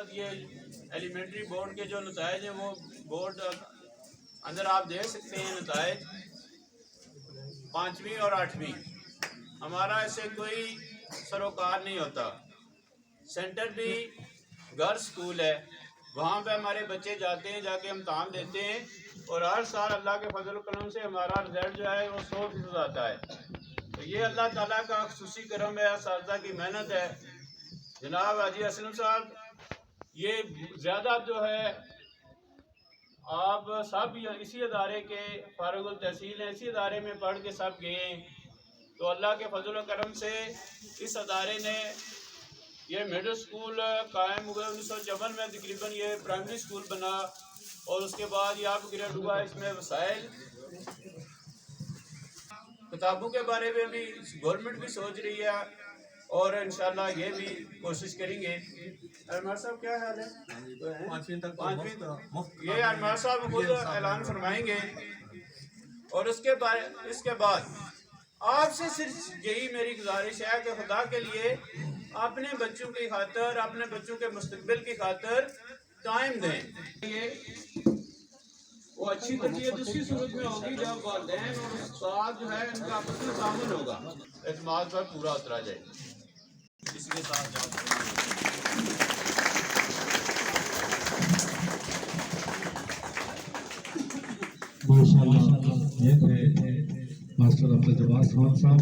वक्त ये elementary board के जो नताइज हैं वो बोर्ड अंदर आप देख सकते हैं नताइज 5वीं और 8वीं। हमारा इससे कोई सरोकार नहीं होता। सेंटर भी गर्ल्स स्कूल है, वहाँ पे हमारे बच्चे जाते हैं, जाके इम्तहान देते हैं और हर साल अल्लाह के फजल करम से हमारा रिजल्ट जो है वो 100% आता है। तो ये अल्लाह ताला का खुसूसी करम है, असातिज़ा की मेहनत है। जनाब हाजी असलम साहब, ये ज़्यादा जो है आप सब इसी अदारे के फारुल तहसील हैं, इसी अदारे में पढ़ के सब गए। तो अल्लाह के फजल करम से इस अदारे ने ये मिडिल स्कूल कायम हुए 1954 में, तकरीबन ये प्राइमरी स्कूल बना और उसके बाद ये आप ग्रेड हुआ। इसमें वसाइल किताबों के बारे में भी गवर्नमेंट भी सोच रही है और इंशाल्लाह ये भी कोशिश करेंगे। अरमान साहब क्या हाल है? 5वीं तक ये अरमान साहब खुद ऐलान फरमाएंगे। और इसके बाद आपसे सिर्फ यही मेरी गुजारिश है कि खुदा के लिए अपने बच्चों की खातर, अपने बच्चों के मुस्तकबिल की खातर टाइम दें। ये वो अच्छी तरबियत उसी सूरत में होगी जब वालिदैन और उस्ताद जो है इनका आपस में तामुल होगा, एतमाद पर पूरा उतरा जाए। इसके साथ माशाअल्लाह ये थे मास्टर अब्दुल जवाद खान साहब।